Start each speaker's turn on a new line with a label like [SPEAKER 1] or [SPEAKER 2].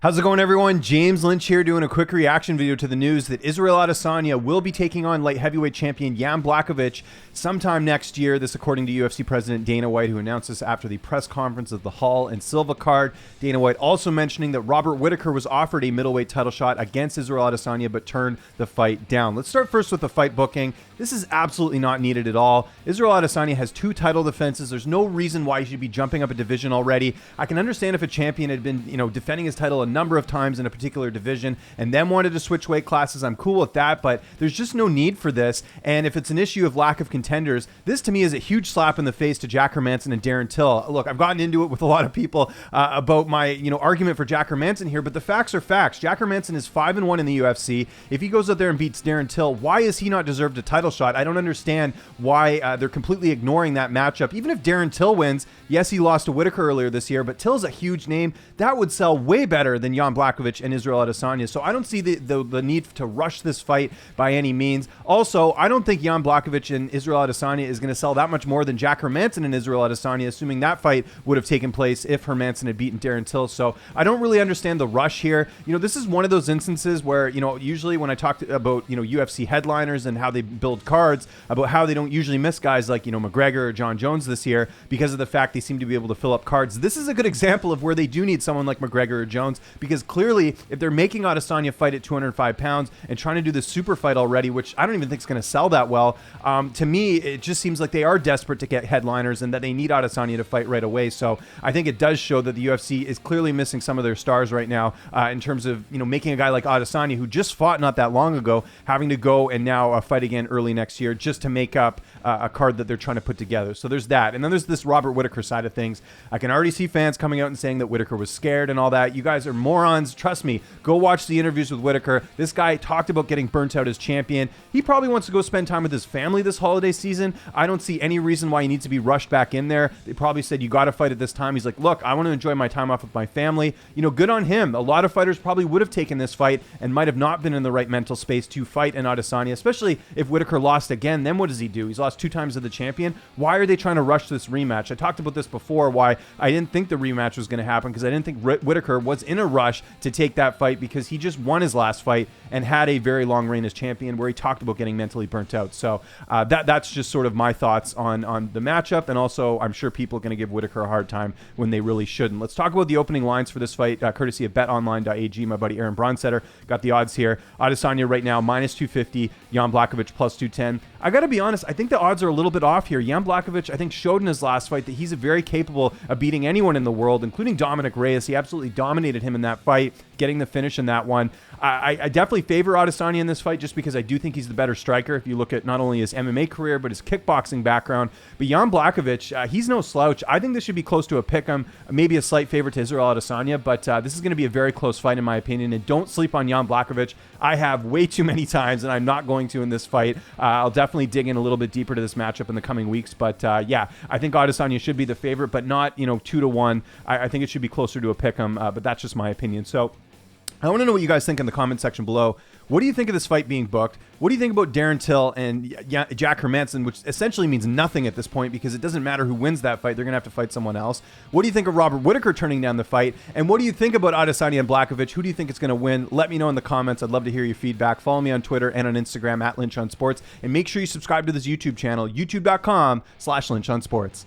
[SPEAKER 1] How's it going, everyone? James Lynch here doing a quick reaction video to the news that Israel Adesanya will be taking on light heavyweight champion Jan Blachowicz sometime next year. This according to UFC President Dana White, who announced this after the press conference of the Hall and Silva card. Dana White also mentioning that Robert Whittaker was offered a middleweight title shot against Israel Adesanya but turned the fight down. Let's start first with the fight booking. This is absolutely not needed at all. Israel Adesanya has 2 title defenses. There's no reason why he should be jumping up a division already. I can understand if a champion had been, defending his title a number of times in a particular division and then wanted to switch weight classes. I'm cool with that, but there's just no need for this. And if it's an issue of lack of contenders, this to me is a huge slap in the face to Jack Hermansson and Darren Till. Look, I've gotten into it with a lot of people about my, argument for Jack Hermansson here, but the facts are facts. Jack Hermansson is 5-1 in the UFC. If he goes out there and beats Darren Till, why is he not deserved a title shot? I don't understand why they're completely ignoring that matchup. Even if Darren Till wins, yes, he lost to Whittaker earlier this year, but Till's a huge name. That would sell way better than Jan Blachowicz and Israel Adesanya. So I don't see the need to rush this fight by any means. Also, I don't think Jan Blachowicz and Israel Adesanya is going to sell that much more than Jack Hermansson and Israel Adesanya, assuming that fight would have taken place if Hermansson had beaten Darren Till. So I don't really understand the rush here. This is one of those instances where, usually when I talk about, UFC headliners and how they build cards, about how they don't usually miss guys like, McGregor or John Jones this year because of the fact they seem to be able to fill up cards. This is a good example of where they do need someone like McGregor or Jones, because clearly if they're making Adesanya fight at 205 pounds and trying to do the super fight already, which I don't even think is going to sell that well, to me, it just seems like they are desperate to get headliners and that they need Adesanya to fight right away. So I think it does show that the UFC is clearly missing some of their stars right now in terms of, making a guy like Adesanya, who just fought not that long ago, having to go and now fight again early next year just to make up a card that they're trying to put together. So there's that. And then there's this Robert Whittaker side of things. I can already see fans coming out and saying that Whittaker was scared and all that. You guys are morons. Trust me. Go watch the interviews with Whittaker. This guy talked about getting burnt out as champion. He probably wants to go spend time with his family this holiday season. I don't see any reason why he needs to be rushed back in there. They probably said, you got to fight at this time. He's like, look, I want to enjoy my time off with my family. Good on him. A lot of fighters probably would have taken this fight and might have not been in the right mental space to fight an Adesanya, especially if Whittaker lost again. Then what does he do? He's lost 2 times to the champion. Why are they trying to rush this rematch? I talked about this before, why I didn't think the rematch was going to happen, because I didn't think Whittaker was in a rush to take that fight, because he just won his last fight and had a very long reign as champion where he talked about getting mentally burnt out. So that's just sort of my thoughts on the matchup. And also, I'm sure people are going to give Whittaker a hard time when they really shouldn't. Let's talk about the opening lines for this fight, courtesy of betonline.ag. My buddy Aaron Bronstetter got the odds here. Adesanya right now -250, Jan Blachowicz +210. I got to be honest, I think the odds are a little bit off here. Jan Blachowicz, I think, showed in his last fight that he's very capable of beating anyone in the world, including Dominic Reyes. He absolutely dominated him in that fight, getting the finish in that one. I definitely favor Adesanya in this fight just because I do think he's the better striker if you look at not only his MMA career but his kickboxing background. But Jan Blachowicz, he's no slouch. I think this should be close to a pick'em, maybe a slight favorite to Israel Adesanya, but this is going to be a very close fight in my opinion. And don't sleep on Jan Blachowicz. I have way too many times, and I'm not going to in this fight. I'll definitely dig in a little bit deeper to this matchup in the coming weeks. But yeah, I think Adesanya should be the favorite, but not 2-1. I think it should be closer to a pick'em, but that's just my opinion. So I want to know what you guys think in the comment section below. What do you think of this fight being booked? What do you think about Darren Till and Jack Hermansson, which essentially means nothing at this point because it doesn't matter who wins that fight. They're going to have to fight someone else. What do you think of Robert Whittaker turning down the fight? And what do you think about Adesanya and Blachowicz? Who do you think is going to win? Let me know in the comments. I'd love to hear your feedback. Follow me on Twitter and on Instagram @LynchOnSports. And make sure you subscribe to this YouTube channel, youtube.com/LynchOnSports.